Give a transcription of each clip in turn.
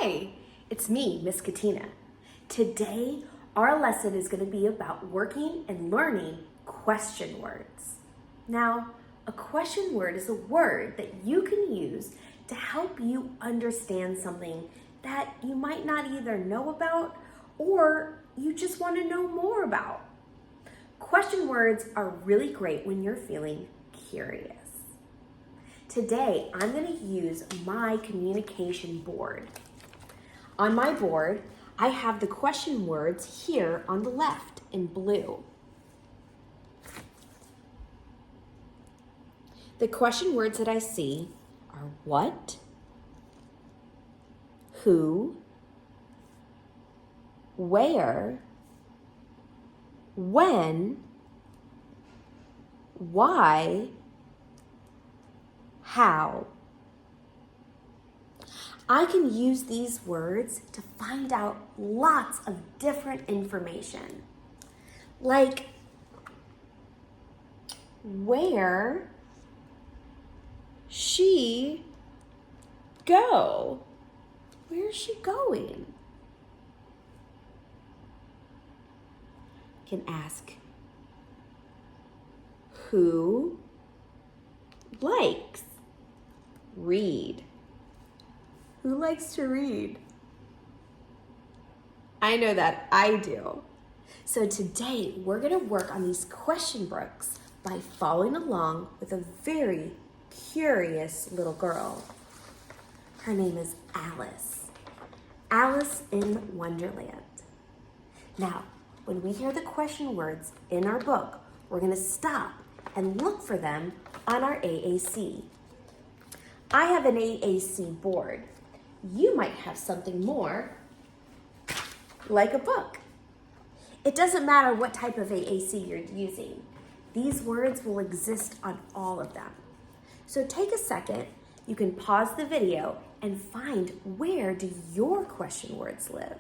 Hi, it's me, Miss Katina. Today, our lesson is going to be about working and learning question words. Now, a question word is a word that you can use to help you understand something that you might not either know about or you just want to know more about. Question words are really great when you're feeling curious. Today, I'm going to use my communication board. On my board, I have the question words here on the left in blue. The question words that I see are what, who, where, when, why, how. I can use these words to find out lots of different information. Like, where she go? Where's she going? Can ask, who likes read? Who likes to read? I know that I do. So today we're going to work on these question books by following along with a very curious little girl. Her name is Alice. Alice in Wonderland. Now, when we hear the question words in our book, we're going to stop and look for them on our AAC. I have an AAC board. You might have something more, like a book. It doesn't matter what type of AAC you're using. These words will exist on all of them. So take a second, you can pause the video and find where do your question words live.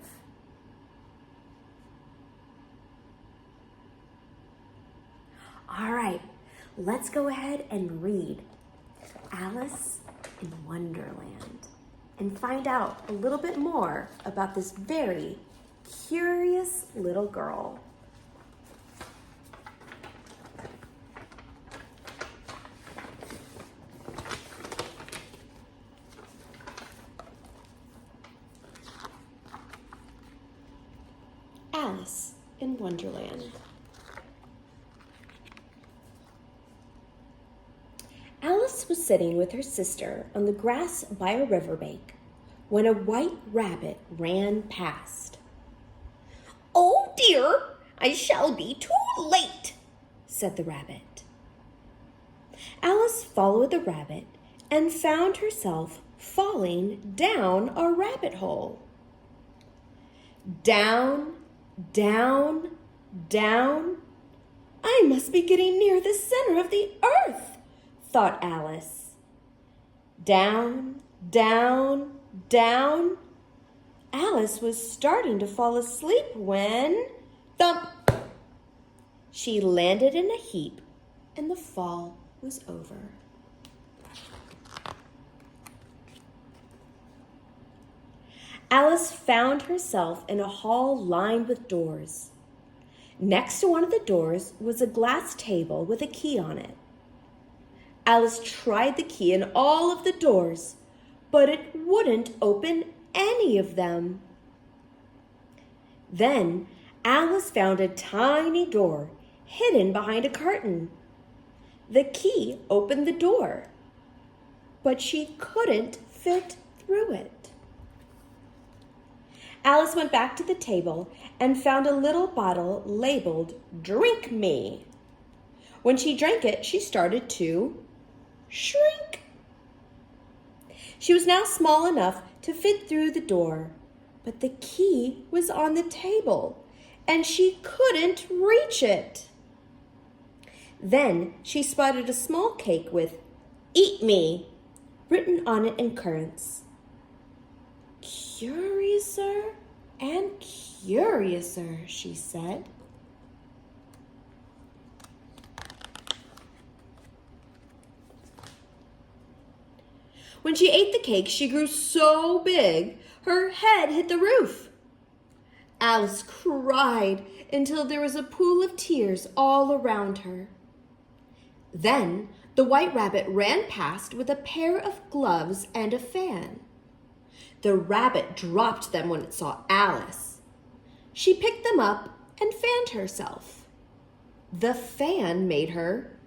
All right, let's go ahead and read Alice in Wonderland and find out a little bit more about this very curious little girl. Alice in Wonderland. Alice was sitting with her sister on the grass by a riverbank when a white rabbit ran past. "Oh dear, I shall be too late," said the rabbit. Alice followed the rabbit and found herself falling down a rabbit hole. Down, down, down. I must be getting near the center of the earth, thought Alice. Down, down, down. Alice was starting to fall asleep when, thump! She landed in a heap and the fall was over. Alice found herself in a hall lined with doors. Next to one of the doors was a glass table with a key on it. Alice tried the key in all of the doors, but it wouldn't open any of them. Then Alice found a tiny door hidden behind a curtain. The key opened the door, but she couldn't fit through it. Alice went back to the table and found a little bottle labeled "Drink Me." When she drank it, she started to shrink. She was now small enough to fit through the door, but the key was on the table and she couldn't reach it. Then she spotted a small cake with "Eat Me" written on it in currants. "Curiouser and curiouser," she said. When she ate the cake, she grew so big, her head hit the roof. Alice cried until there was a pool of tears all around her. Then the White Rabbit ran past with a pair of gloves and a fan. The rabbit dropped them when it saw Alice. She picked them up and fanned herself. The fan made her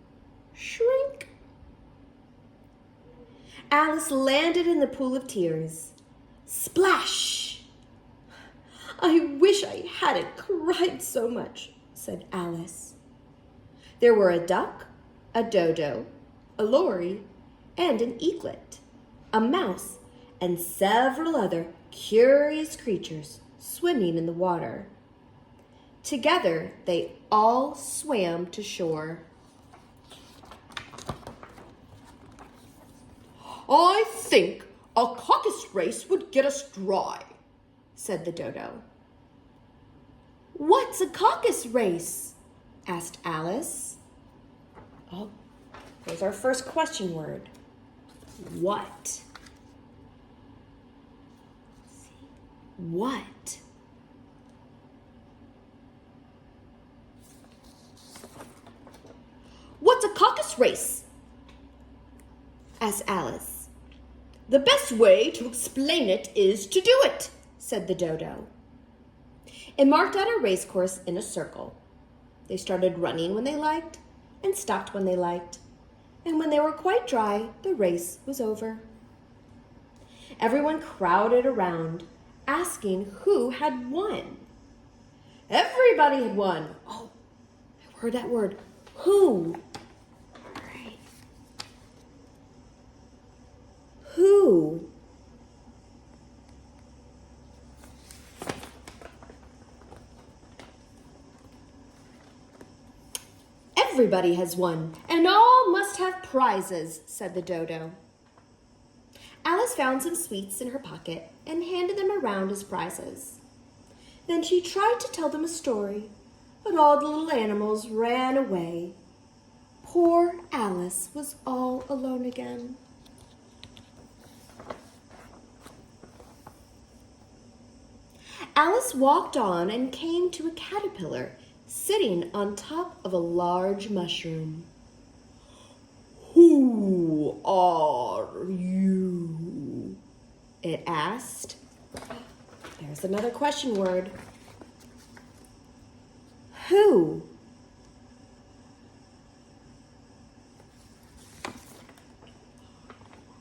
shrink. Alice landed in the pool of tears. Splash! "I wish I hadn't cried so much," said Alice. There were a duck, a dodo, a lory, and an eaglet, a mouse, and several other curious creatures swimming in the water. Together, they all swam to shore. "I think a caucus race would get us dry," said the dodo. "What's a caucus race?" asked Alice. Oh, there's our first question word. What? What? "What's a caucus race?" asked Alice. "The best way to explain it is to do it," said the dodo. It marked out a race course in a circle. They started running when they liked and stopped when they liked. And when they were quite dry, the race was over. Everyone crowded around, asking who had won. Everybody had won. Oh, I heard that word. Who? All right. Who? "Everybody has won, and all must have prizes," said the dodo. Alice found some sweets in her pocket and handed them around as prizes. Then she tried to tell them a story, but all the little animals ran away. Poor Alice was all alone again. Alice walked on and came to a caterpillar sitting on top of a large mushroom. "Who are you?" it asked. There's another question word. Who?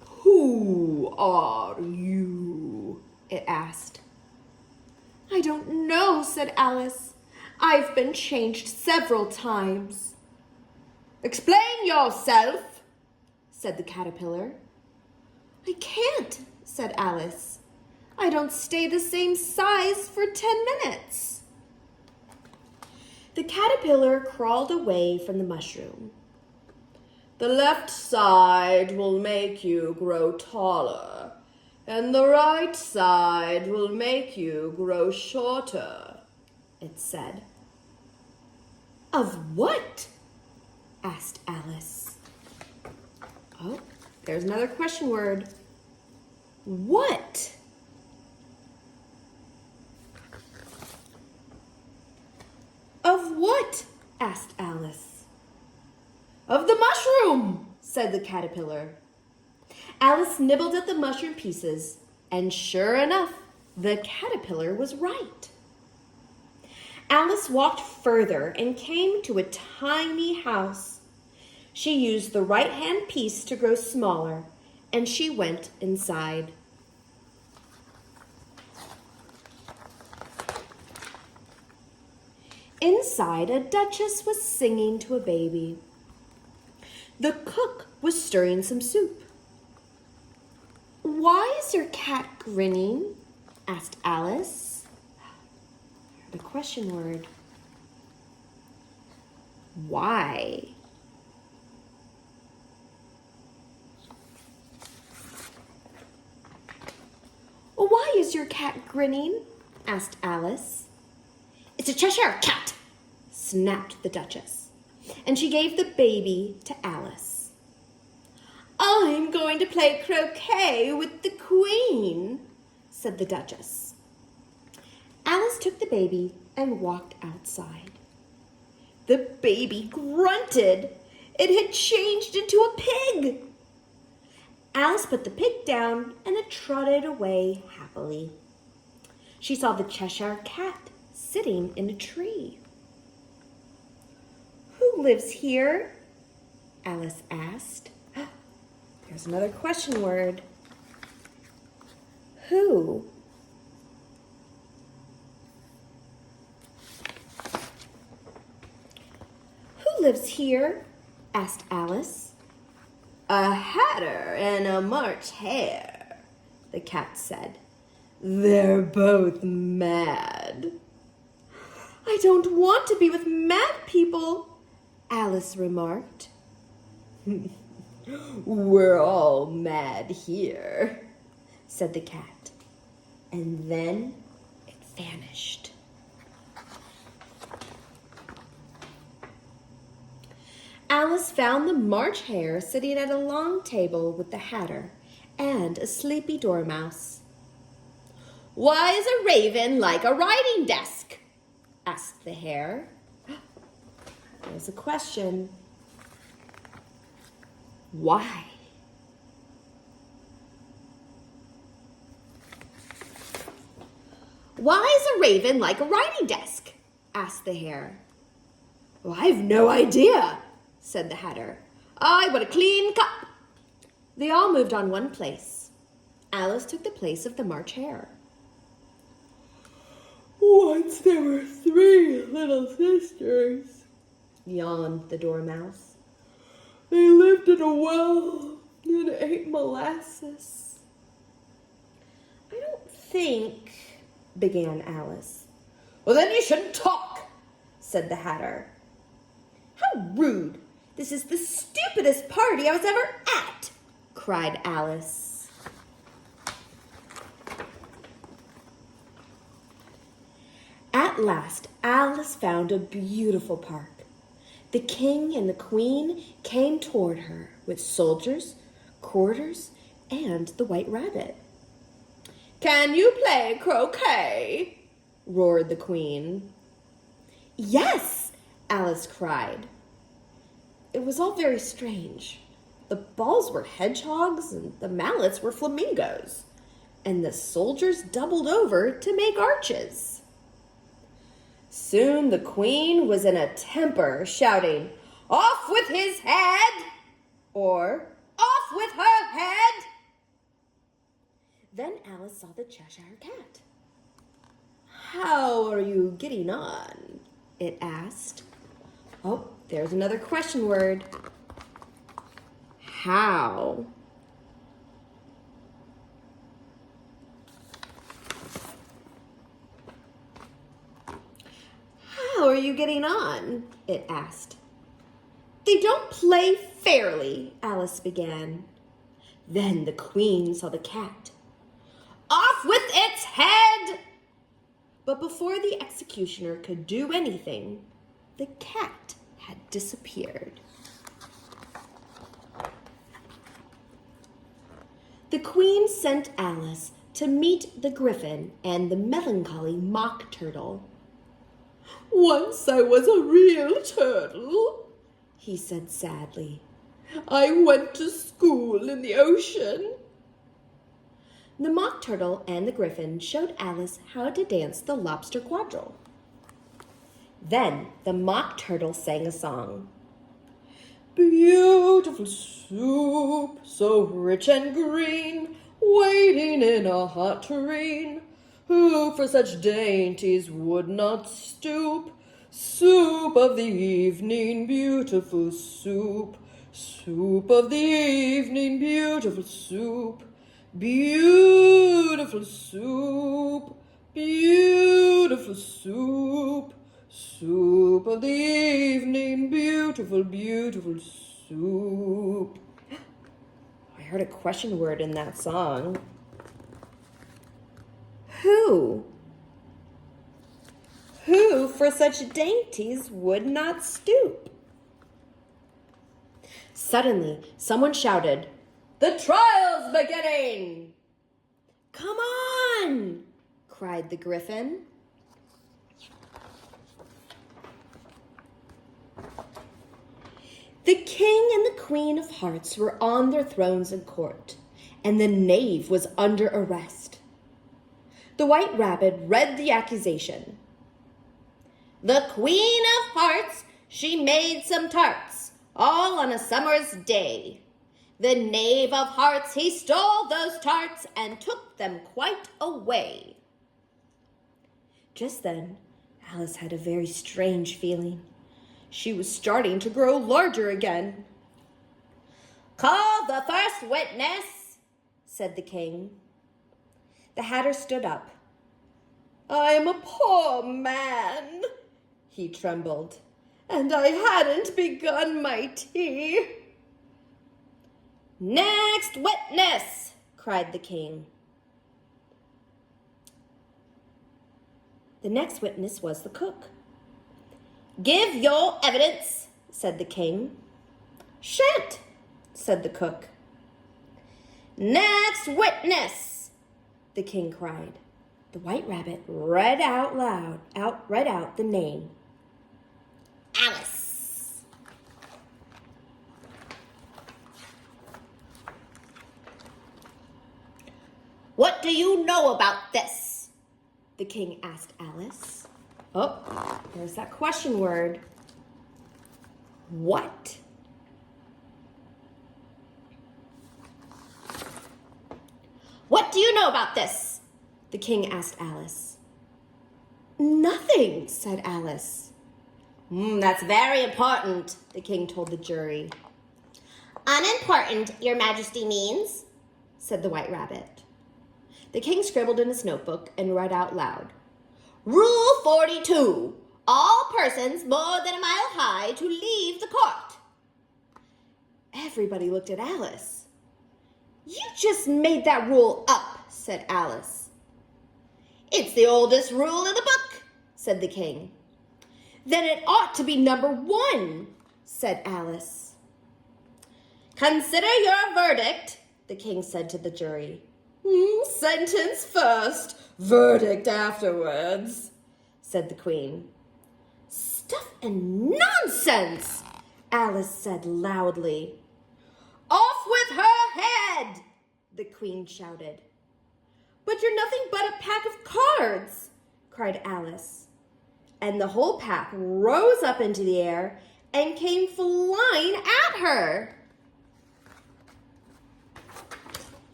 "Who are you?" it asked. "I don't know," said Alice. "I've been changed several times." "Explain yourself," said the caterpillar. "I can't," said Alice. "I don't stay the same size for 10 minutes. The caterpillar crawled away from the mushroom. "The left side will make you grow taller, and the right side will make you grow shorter," it said. "Of what?" asked Alice. Oh, there's another question word. What? "Of what?" asked Alice. "Of the mushroom," said the caterpillar. Alice nibbled at the mushroom pieces, and sure enough, the caterpillar was right. Alice walked further and came to a tiny house. She used the right-hand piece to grow smaller, and she went inside. Inside, a duchess was singing to a baby. The cook was stirring some soup. "Why is your cat grinning?" asked Alice. The question word. Why? "Why is your cat grinning?" asked Alice. "It's a Cheshire cat," snapped the Duchess, and she gave the baby to Alice. "I'm going going to play croquet with the Queen," said the Duchess. Alice took the baby and walked outside. The baby grunted. It had changed into a pig. Alice put the pig down and it trotted away happily. She saw the Cheshire Cat sitting in a tree. "Who lives here?" Alice asked. There's another question word. Who? "Who lives here?" asked Alice. "A hatter and a March hare," the cat said. "They're both mad." "I don't want to be with mad people," Alice remarked. "We're all mad here," said the cat, and then it vanished. Alice found the March Hare sitting at a long table with the Hatter and a sleepy Dormouse. "Why is a raven like a writing desk?" asked the Hare. There's a question. Why? "Why is a raven like a writing desk?" asked the Hare. "Well, I've no idea," said the Hatter. "I want a clean cup." They all moved on one place. Alice took the place of the March Hare. "Once there were 3 little sisters," yawned the Dormouse. "They lived in a well and ate molasses." "I don't think," began Alice. "Well, then you shouldn't talk," said the Hatter. "How rude! This is the stupidest party I was ever at," cried Alice. At last, Alice found a beautiful park. The King and the Queen came toward her with soldiers, courtiers, and the White Rabbit. "Can you play croquet?" roared the Queen. "Yes!" Alice cried. It was all very strange. The balls were hedgehogs and the mallets were flamingos, and the soldiers doubled over to make arches. Soon the Queen was in a temper, shouting, "Off with his head!" or "Off with her head!" Then Alice saw the Cheshire Cat. "How are you getting on?" it asked. Oh, there's another question word. How? "How are you getting on?" it asked. "They don't play fairly," Alice began. Then the Queen saw the cat. "Off with its head!" But before the executioner could do anything, the cat had disappeared. The Queen sent Alice to meet the Griffin and the melancholy Mock Turtle. "Once I was a real turtle," he said sadly. "I went to school in the ocean." The Mock Turtle and the Griffin showed Alice how to dance the Lobster Quadrille. Then the Mock Turtle sang a song. "Beautiful soup, so rich and green, waiting in a hot tureen. Who for such dainties would not stoop? Soup of the evening, beautiful soup. Soup of the evening, beautiful soup. Beautiful soup, beautiful soup. Soup of the evening, beautiful, beautiful soup." I heard a question word in that song. Who? Who for such dainties would not stoop? Suddenly, someone shouted, The trial's beginning! Come on, cried the Griffin. The King and the Queen of Hearts were on their thrones in court, and the knave was under arrest. The White Rabbit read the accusation. The Queen of Hearts, she made some tarts, all on a summer's day. The Knave of Hearts, he stole those tarts and took them quite away. Just then, Alice had a very strange feeling. She was starting to grow larger again. Call the first witness, said the king. The Hatter stood up. I'm a poor man, he trembled, and I hadn't begun my tea. Next witness, cried the king. The next witness was the cook. Give your evidence, said the king. Shan't, said the cook. Next witness, the king cried. The White Rabbit read out the name. Alice. What do you know about this? The king asked Alice. Oh, there's that question word. What? What do you know about this? The king asked Alice. Nothing, said Alice. That's very important, the king told the jury. Unimportant, your majesty means, said the White Rabbit. The king scribbled in his notebook and read out loud. Rule 42, all persons more than a mile high to leave the court. Everybody looked at Alice. You just made that rule up, said Alice. It's the oldest rule in the book, said the king. Then it ought to be number 1, said Alice. Consider your verdict, the king said to the jury. Sentence first, verdict afterwards, said the queen. Stuff and nonsense, Alice said loudly. Off with her head, the queen shouted. But you're nothing but a pack of cards, cried Alice. And the whole pack rose up into the air and came flying at her.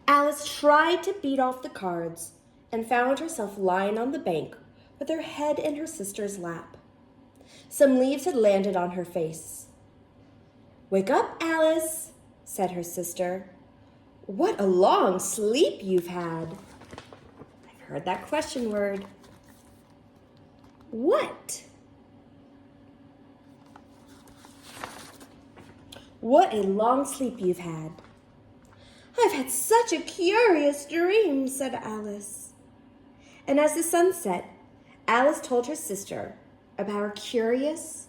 Alice tried to beat off the cards and found herself lying on the bank with her head in her sister's lap. Some leaves had landed on her face. Wake up, Alice, said her sister. What a long sleep you've had. I've heard that question word. What? What a long sleep you've had. I've had such a curious dream, said Alice. And as the sun set, Alice told her sister about her curious,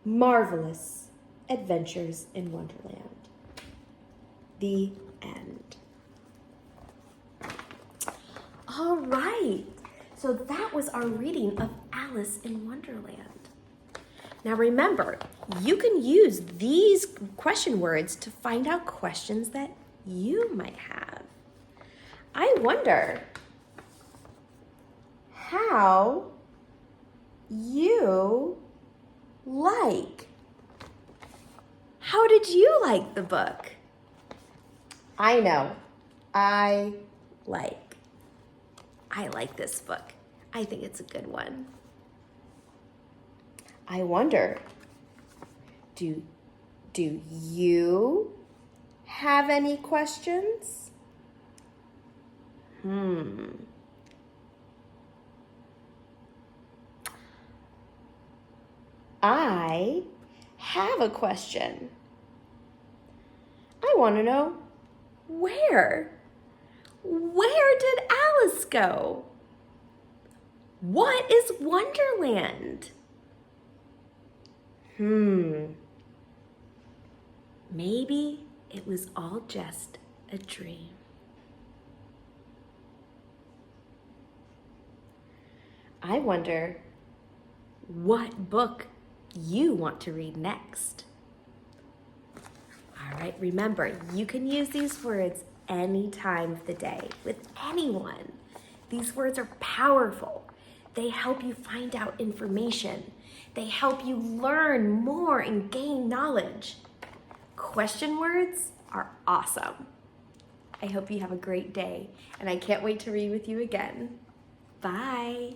marvelous adventures in Wonderland. The end. All right, so that was our reading of Alice in Wonderland. Now remember, you can use these question words to find out questions that you might have. I wonder how you like. How did you like the book? I know. I like this book. I think it's a good one. I wonder, do you have any questions? I have a question. I want to know, where did Alice go? What is Wonderland? Maybe It was all just a dream. I wonder what book you want to read next. All right, remember, you can use these words any time of the day with anyone. These words are powerful. They help you find out information. They help you learn more and gain knowledge. Question words are awesome. I hope you have a great day, and I can't wait to read with you again. Bye.